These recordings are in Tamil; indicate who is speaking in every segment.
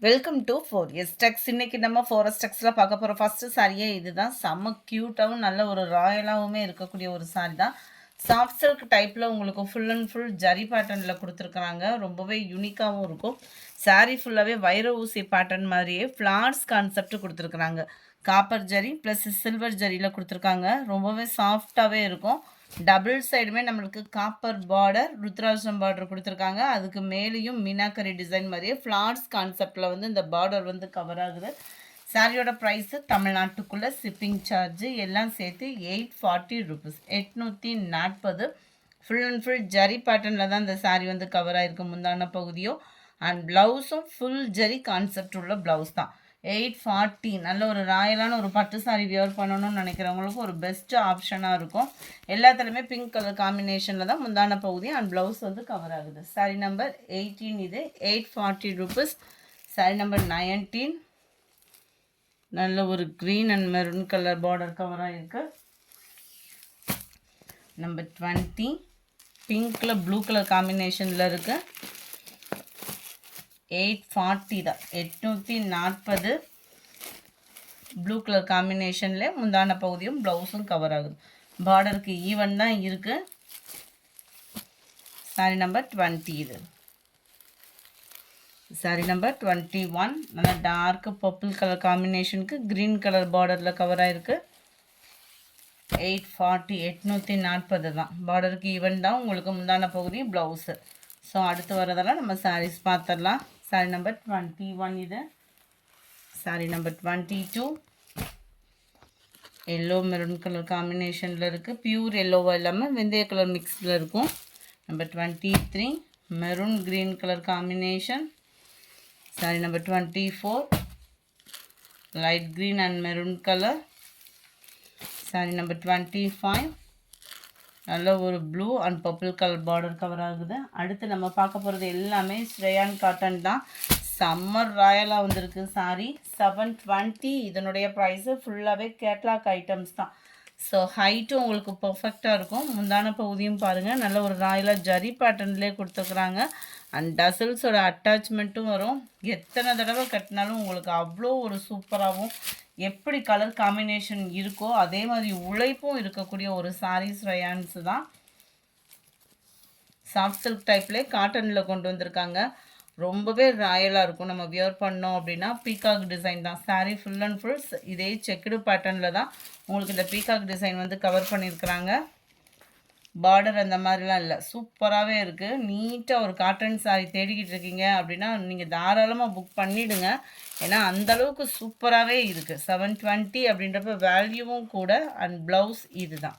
Speaker 1: Welcome to 4S Tex. இன்னைக்கு நம்ம 4S Texல பார்க்க போகிற ஃபஸ்ட்டு சாரியே இதுதான். செம்ம க்யூட்டாகவும் நல்ல ஒரு ராயலாகவுமே இருக்கக்கூடிய ஒரு சாரி தான். சாஃப்ட் சில்க் டைப்பில் உங்களுக்கு ஃபுல் அண்ட் ஃபுல் ஜரி பேட்டர்னில் கொடுத்துருக்குறாங்க. ரொம்பவே யூனிக்காகவும் இருக்கும். சாரீ ஃபுல்லாகவே வைர ஊசி பேட்டர்ன் மாதிரியே ஃப்ளார்ஸ் கான்செப்ட் கொடுத்துருக்குறாங்க. காப்பர் ஜரி ப்ளஸ் சில்வர் ஜரியில் கொடுத்துருக்காங்க. ரொம்பவே சாஃப்டாகவே இருக்கும். டபுள் சைடுமே நம்மளுக்கு காப்பர் பார்டர் ருத்ராட்சம் பார்டர் கொடுத்துருக்காங்க. அதுக்கு மேலேயும் மீனாக்கரி டிசைன் மாதிரியே ஃப்ளார்ஸ் கான்செப்டில் வந்து இந்த பார்டர் வந்து கவர் ஆகுது. சாரியோட ப்ரைஸு தமிழ்நாட்டுக்குள்ளே ஷிப்பிங் சார்ஜு எல்லாம் சேர்த்து 840 rupees, 840. Full and full zari பேட்டர்னில் தான் இந்த சாரீ வந்து கவர் ஆகிருக்கு. முந்தான பகுதியும் அண்ட் ப்ளவுஸும் ஃபுல் ஜரி கான்செப்ட் உள்ள ப்ளவுஸ் தான். 840. நல்ல ஒரு ராயலான ஒரு பட்டு சாரி வியர் பண்ணணும்னு நினைக்கிறவங்களுக்கு ஒரு பெஸ்ட் ஆப்ஷனாக இருக்கும். எல்லாத்துலேயுமே பிங்க் கலர் காம்பினேஷனில் தான் முந்தான பகுதி அண்ட் ப்ளவுஸ் வந்து கவர் ஆகுது. சாரி நம்பர் 18 இது 840 ருபீஸ். சாரி நம்பர் 19 நல்ல ஒரு green and maroon colour border cover ஆகிருக்கு. நம்பர் 20 பிங்க்கில் ப்ளூ கலர் காம்பினேஷனில் இருக்குது. 840 தான், 840. ப்ளூ கலர் காம்பினேஷனில் முந்தான பகுதியும் ப்ளவுஸும் கவர் ஆகுது. பார்டருக்கு ஈவன் தான் இருக்குது. சாரி நம்பர் 20 இது. சாரி நம்பர் 21 நல்லா டார்க் பர்பிள் கலர் காம்பினேஷனுக்கு க்ரீன் கலர் பார்டரில் கவர் ஆகிருக்கு. 840, 840 தான். பார்டருக்கு ஈவன் தான் உங்களுக்கு முந்தான பகுதி ப்ளவுஸு. ஸோ அடுத்து வரதெல்லாம் நம்ம சாரீஸ் பார்த்துடலாம். சாரி நம்பர் 21 இது. Sorry number 22 yellow maroon colour காம்பினேஷனில் இருக்குது. பியூர் எல்லோவாக இல்லாமல் வெந்தய கலர் மிக்ஸில் இருக்கும். Number 23 maroon green colour combination. Sorry number 24 light green and maroon colour. Sorry number 25 நல்ல ஒரு blue and purple colour border cover ஆகுது. அடுத்து நம்ம பார்க்க போகிறது எல்லாமே ஸ்ரேயான் காட்டன் தான். சம்மர் ராயலாக வந்திருக்கு சாரி. 720. இதனுடைய ப்ரைஸு ஃபுல்லாகவே கேட்லாக் ஐட்டம்ஸ் தான். ஸோ ஹைட்டும் உங்களுக்கு பர்ஃபெக்டாக இருக்கும். முந்தான பகுதியும் பாருங்கள் நல்ல ஒரு ராயலாக ஜரி பேட்டர்ன்லேயே கொடுத்துருக்குறாங்க. அண்ட் டசல்ஸோட அட்டாச்மெண்ட்டும் வரும். எத்தனை தடவை கட்டினாலும் உங்களுக்கு அவ்வளோ ஒரு சூப்பராகவும் எப்படி கலர் காம்பினேஷன் இருக்கோ அதே மாதிரி உழைப்பும் இருக்கக்கூடிய ஒரு சாரீஸ் ரயான்ஸ் தான். சாஃப்ட் சில்க் டைப்லேயே காட்டனில் கொண்டு வந்திருக்காங்க. ரொம்பவே ராயலாக இருக்கும். நம்ம வியர் பண்ணோம் அப்படின்னா பீகாக் டிசைன் தான். சாரீ ஃபுல் அண்ட் ஃபுல் இதே செக்குடு பேட்டர்னில் தான் உங்களுக்கு இந்த பீகாக் டிசைன் வந்து கவர் பண்ணியிருக்கிறாங்க. பார்டர் அந்த மாதிரிலாம் இல்லை, சூப்பராகவே இருக்குது. நீட்டாக ஒரு காட்டன் சாரீ தேடிக்கிட்டு இருக்கீங்க அப்படின்னா நீங்கள் தாராளமாக புக் பண்ணிவிடுங்க. ஏன்னா அந்தளவுக்கு சூப்பராகவே இருக்குது. 720 அப்படின்றப்ப வேல்யூவும் கூட. அண்ட் ப்ளவுஸ் இது தான்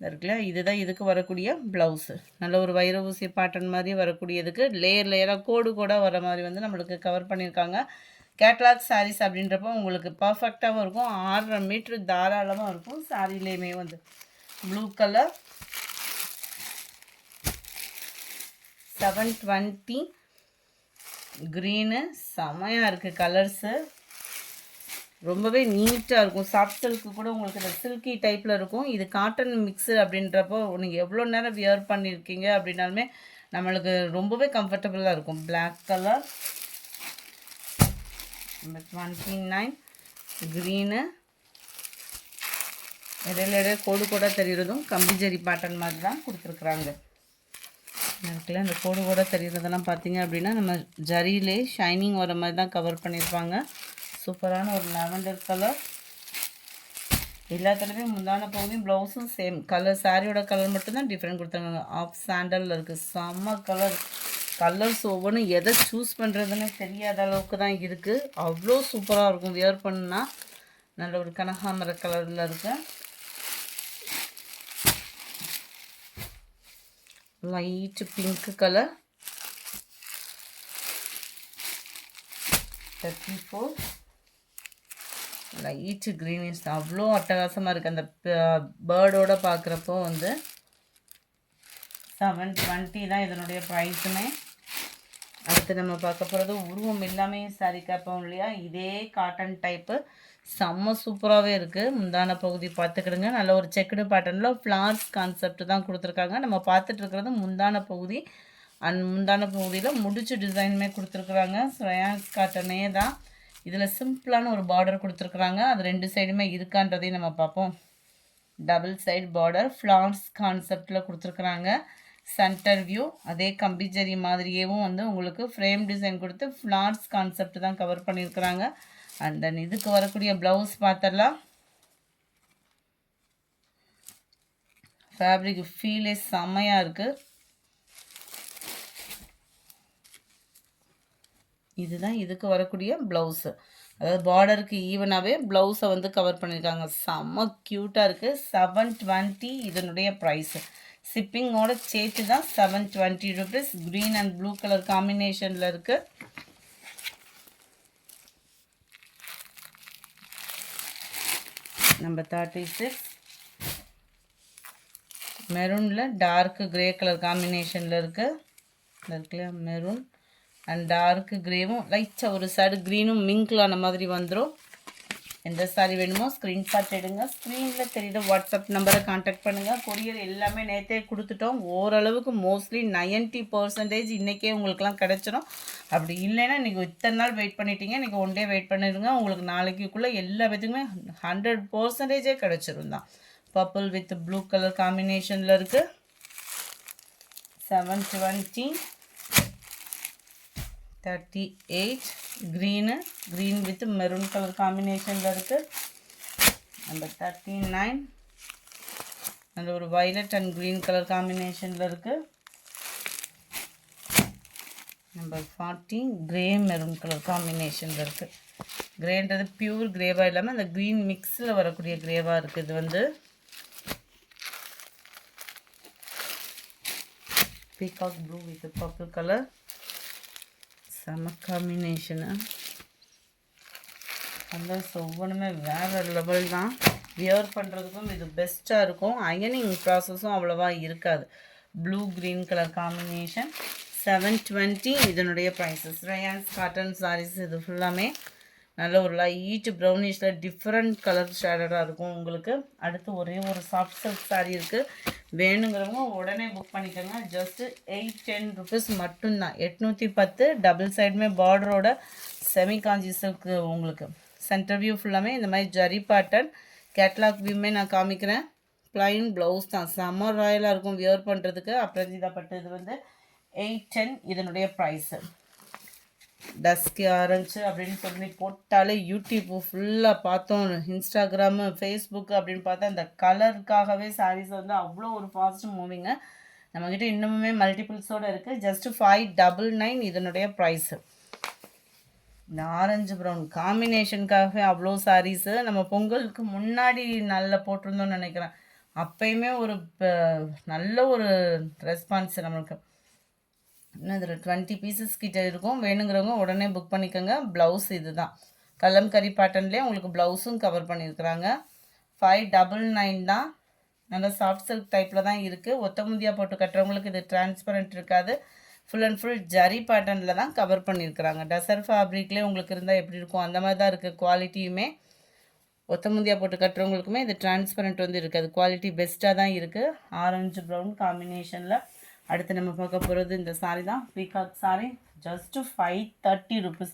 Speaker 1: இருக்குல்ல, இதுதான் இதுக்கு வரக்கூடிய ப்ளவுஸு. நல்ல ஒரு வைர ஊசி பேட்டர்ன் மாதிரி வரக்கூடியதுக்கு லேயர் லேயராக கோடு கூட வர மாதிரி வந்து நம்மளுக்கு கவர் பண்ணியிருக்காங்க. கேட்லாக் சாரீஸ் அப்படின்றப்போ உங்களுக்கு பர்ஃபெக்டாகவும் இருக்கும். 6.5 மீட்ரு தாராளமாக இருக்கும். சாரிலேயுமே வந்து ப்ளூ கலர் 720 க்ரீனு செமையாக இருக்குது. கலர்ஸு ரொம்பவே நீட்டாக இருக்கும். சாஃப்ட் சில்க்கு கூட உங்களுக்கு இந்த சில்கி டைப்பில் இருக்கும். இது காட்டன் மிக்ஸு அப்படின்றப்போ நீங்கள் எவ்வளோ நேரம் வியர் பண்ணியிருக்கீங்க அப்படின்னாலுமே நம்மளுக்கு ரொம்பவே கம்ஃபர்டபுளாக இருக்கும். பிளாக் கலர் 29 க்ரீனு இடையில கோடு கூட தெரிகிறதும் கம்பிஜரி பேட்டர்ன் மாதிரி தான் கொடுத்துருக்குறாங்க. இருக்குல்ல இந்த கோடு கூட தெரிகிறதெல்லாம் பார்த்தீங்க அப்படின்னா நம்ம ஜரியிலே ஷைனிங் வர மாதிரி தான் கவர் பண்ணியிருப்பாங்க. சூப்பரான ஒரு லாவெண்டர் கலர். எல்லாத்துலேயுமே முந்தான பகுதியும் ப்ளவுஸும் சேம் கலர். சாரியோட கலர் மட்டும்தான் டிஃப்ரெண்ட் கொடுத்தாங்க. ஆஃப் சாண்டலில் இருக்குது. செம்ம கலர். கலர்ஸ் ஒவ்வொன்றும் எதை சூஸ் பண்ணுறதுன்னு தெரியாத அளவுக்கு தான் இருக்குது. அவ்வளோ சூப்பராக இருக்கும் வியர் பண்ணுன்னா. நல்ல ஒரு கனகாமர கலரில் இருக்குது. Light pink colour 34 light greenish. அவ்வளோ அட்டகாசமாக இருக்குது. அந்த பேர்டோடு பார்க்குறப்போ வந்து 720 தான் இதனுடைய ப்ரைஸுமே. அடுத்து நம்ம பார்க்க போகிறது உருவம் எல்லாமே சாரி கேட்போம் இல்லையா, இதே காட்டன் டைப்பு செம்ம சூப்பராகவே இருக்குது. முந்தான பகுதி பார்த்துக்கிடுங்க. நல்ல ஒரு செக்குடு பேட்டர்னில் ஃப்ளார்ஸ் கான்செப்ட் தான் கொடுத்துருக்காங்க. நம்ம பார்த்துட்டு இருக்கிறது முந்தான பகுதி. அண்ட் முந்தான பகுதியில் முடிச்சு டிசைனுமே கொடுத்துருக்குறாங்க. ரயான்ஸ் காட்டனே தான். இதில் சிம்பிளான ஒரு பார்டர் கொடுத்துருக்குறாங்க. அது 2 சைடுமே இருக்கான்றதையும் நம்ம பார்ப்போம். டபுள் சைடு பார்டர் ஃப்ளார்ஸ் கான்செப்டில் கொடுத்துருக்குறாங்க. சென்டர் வியூ அதே கம்பி ஜரி மாதிரியேவும் வந்து உங்களுக்கு ஃப்ரேம் டிசைன் கொடுத்து ஃப்ளார்ஸ் கான்செப்ட் தான் கவர் பண்ணியிருக்கிறாங்க. அண்ட் தென் இதுக்கு வரக்கூடிய ப்ளவுஸ் பார்த்துடலாம். ஃபேப்ரிக் ஃபீலே செம்மையாக இருக்குது. இதுதான் இதுக்கு வரக்கூடிய ப்ளவுஸு. அதாவது பார்டருக்கு ஈவனாகவே ப்ளவுஸை வந்து கவர் பண்ணியிருக்காங்க. செம்ம க்யூட்டாக இருக்குது. 720 இதனுடைய ப்ரைஸு. ஷிப்பிங்கோட சேர்த்து தான் 720 rupees. Green and blue colour காம்பினேஷனில் இருக்குது. நம்பர் 36 மெரூனில் டார்க்கு க்ரே கலர் காம்பினேஷனில் இருக்குது. மெரூன் அண்ட் டார்க்கு க்ரேவும் லைட்டாக ஒரு சைடு க்ரீனும் மிங்கிள் ஆன மாதிரி வந்துடும். எந்த சாரி வேணுமோ ஸ்க்ரீன்ஷாட் எடுங்க. ஸ்க்ரீனில் தெரியுற வாட்ஸ்அப் நம்பரை கான்டாக்ட் பண்ணுங்கள். கொரியர் எல்லாமே நேற்றே கொடுத்துட்டோம். ஓரளவுக்கு மோஸ்ட்லி 90% இன்றைக்கே உங்களுக்குலாம் கிடச்சிடும். அப்படி இல்லைன்னா இன்றைக்கி இத்தனை நாள் வெயிட் பண்ணிட்டீங்க, இன்றைக்கி ஒன் டே வெயிட் பண்ணிடுங்க. உங்களுக்கு நாளைக்குள்ளே எல்லா பேத்துக்குமே 100% கிடச்சிரும் தான். பர்பிள் வித் ப்ளூ கலர் காம்பினேஷனில் இருக்குது. 720 38 green with maroon color combination இருக்குது. நம்பர் 39 நல்ல ஒரு violet and green color combinationல இருக்குது. நம்பர் 40 grey maroon color combinationல இருக்குது. கிரேன்றது பியூர் கிரேவாக இல்லாமல் அந்த க்ரீன் மிக்ஸில் வரக்கூடிய கிரேவாக இருக்குது. இது வந்து peacock blue with purple colour. செம காம்பினேஷனு. கலர்ஸ் ஒவ்வொன்றுமே வேறு லெவல் தான். வியர் பண்ணுறதுக்கும் இது பெஸ்ட்டாக இருக்கும். அயனிங் ப்ராசஸும் அவ்வளோவா இருக்காது. Blue green colour combination. 720 இதனுடைய ப்ரைஸஸ். ரயான்ஸ் காட்டன் சாரீஸ் இது ஃபுல்லாமே நல்ல ஒரு லைட் ப்ரௌனிஷில் டிஃப்ரெண்ட் கலர் ஷேடடாக இருக்கும் உங்களுக்கு. அடுத்து ஒரே ஒரு சாஃப்ட் சில்க் சாரீ இருக்குது. வேணுங்கிறவங்க உடனே புக் பண்ணிக்கோங்க. ஜஸ்ட்டு 810 ருபீஸ் மட்டும்தான். 810 டபுள் சைடுமே பார்டரோட செமி காஞ்சி சில்க்கு உங்களுக்கு. சென்டர் வியூ ஃபுல்லாமே இந்த மாதிரி ஜரி பேட்டர்ன். கேட்லாக் வியூமே நான் காமிக்கிறேன். ப்ளைன் ப்ளவுஸ் தான். செம்ம ராயலாக இருக்கும் வியர் பண்ணுறதுக்கு. அப்ரஜிதா பட்டு இது வந்து 810 இதனுடைய ப்ரைஸு. டஸ்கி ஆரஞ்சு அப்படின்னு சொல்லி போட்டாலே யூடியூப் ஃபுல்லாக பார்த்தோம். இன்ஸ்டாகிராமு ஃபேஸ்புக்கு அப்படின்னு பார்த்தா அந்த கலருக்காகவே சாரீஸ் வந்து அவ்வளோ ஒரு ஃபாஸ்ட் மூவிங்க. நம்மக்கிட்ட இன்னுமே மல்டிபிள்ஸோடு இருக்குது. ஜஸ்ட்டு 599 இதனுடைய ப்ரைஸு. இந்த ஆரஞ்சு ப்ரௌன் காம்பினேஷனுக்காகவே அவ்வளோ சாரீஸு நம்ம பொங்கலுக்கு முன்னாடி நல்லா போட்டிருந்தோம்னு நினைக்கிறேன். அப்போயுமே ஒரு நல்ல ஒரு ரெஸ்பான்ஸ் நம்மளுக்கு. இன்னும் இதில் 20 பீசஸ் கிட்ட இருக்கும். வேணுங்கிறவங்க உடனே புக் பண்ணிக்கோங்க. ப்ளவுஸ் இது தான். கலம்கரி பேட்டர்ன்லேயே உங்களுக்கு ப்ளவுஸும் கவர் பண்ணியிருக்கிறாங்க. 599 தான். நல்லா சாஃப்ட் சில்க் டைப்பில் தான் இருக்குது. ஒத்த முந்தியாக போட்டு கட்டுறவங்களுக்கு இது டிரான்ஸ்பரண்ட் இருக்காது. ஃபுல் அண்ட் ஃபுல் ஜரி பேட்டர்னில் தான் கவர் பண்ணியிருக்கிறாங்க. டசர் ஃபேப்ரிக்லேயே உங்களுக்கு இருந்தால் எப்படி இருக்கும் அந்த மாதிரி தான் இருக்குது. குவாலிட்டியுமே ஒத்த முந்தியாக போட்டு கட்டுறவங்களுக்குமே இது டிரான்ஸ்பரண்ட் வந்து இருக்காது. குவாலிட்டி பெஸ்ட்டாக தான் இருக்குது. ஆரஞ்சு ப்ரௌன் காம்பினேஷனில். அடுத்து நம்ம பார்க்க போகிறது இந்த சாரீ தான். பீகாக் சாரீ. Just 530 rupees.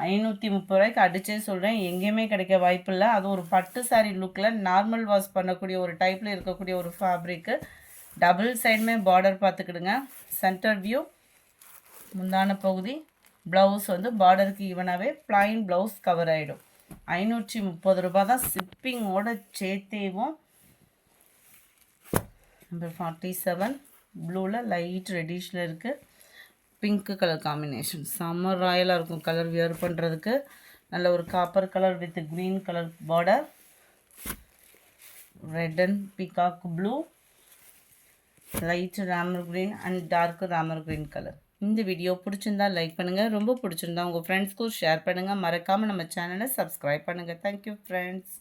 Speaker 1: 530 ரூபாய்க்கு அடிச்சே சொல்கிறேன். எங்கேயுமே கிடைக்க வாய்ப்பு இல்லை. அது ஒரு பட்டு சாரீ லுக்கில் நார்மல் வாஷ் பண்ணக்கூடிய ஒரு டைப்பில் இருக்கக்கூடிய ஒரு ஃபேப்ரிக்கு. டபுள் சைடுமே பார்டர் பார்த்துக்கிடுங்க. சென்டர் வியூ முந்தான பகுதி. ப்ளவுஸ் வந்து பார்டருக்கு ஈவனாகவே ப்ளைன் ப்ளவுஸ் கவர் ஆகிடும். 530 ரூபா தான் ஷிப்பிங்கோட சேர்த்தேவும். நம்பர் 47 ப்ளூவில் லைட் ரெட்டிஷில் இருக்குது. பிங்க்கு கலர் காம்பினேஷன் செம்ம ராயலாக இருக்கும் கலர் வியர் பண்ணுறதுக்கு. நல்ல ஒரு copper colour with green colour border. Red and peacock blue, light Ramar green and dark Ramar green colour. இந்த வீடியோ பிடிச்சிருந்தா லைக் பண்ணுங்கள். ரொம்ப பிடிச்சிருந்தா உங்கள் ஃப்ரெண்ட்ஸ்க்கும் ஷேர் பண்ணுங்கள். மறக்காமல் நம்ம சேனலை சப்ஸ்கிரைப் பண்ணுங்கள். Thank you friends.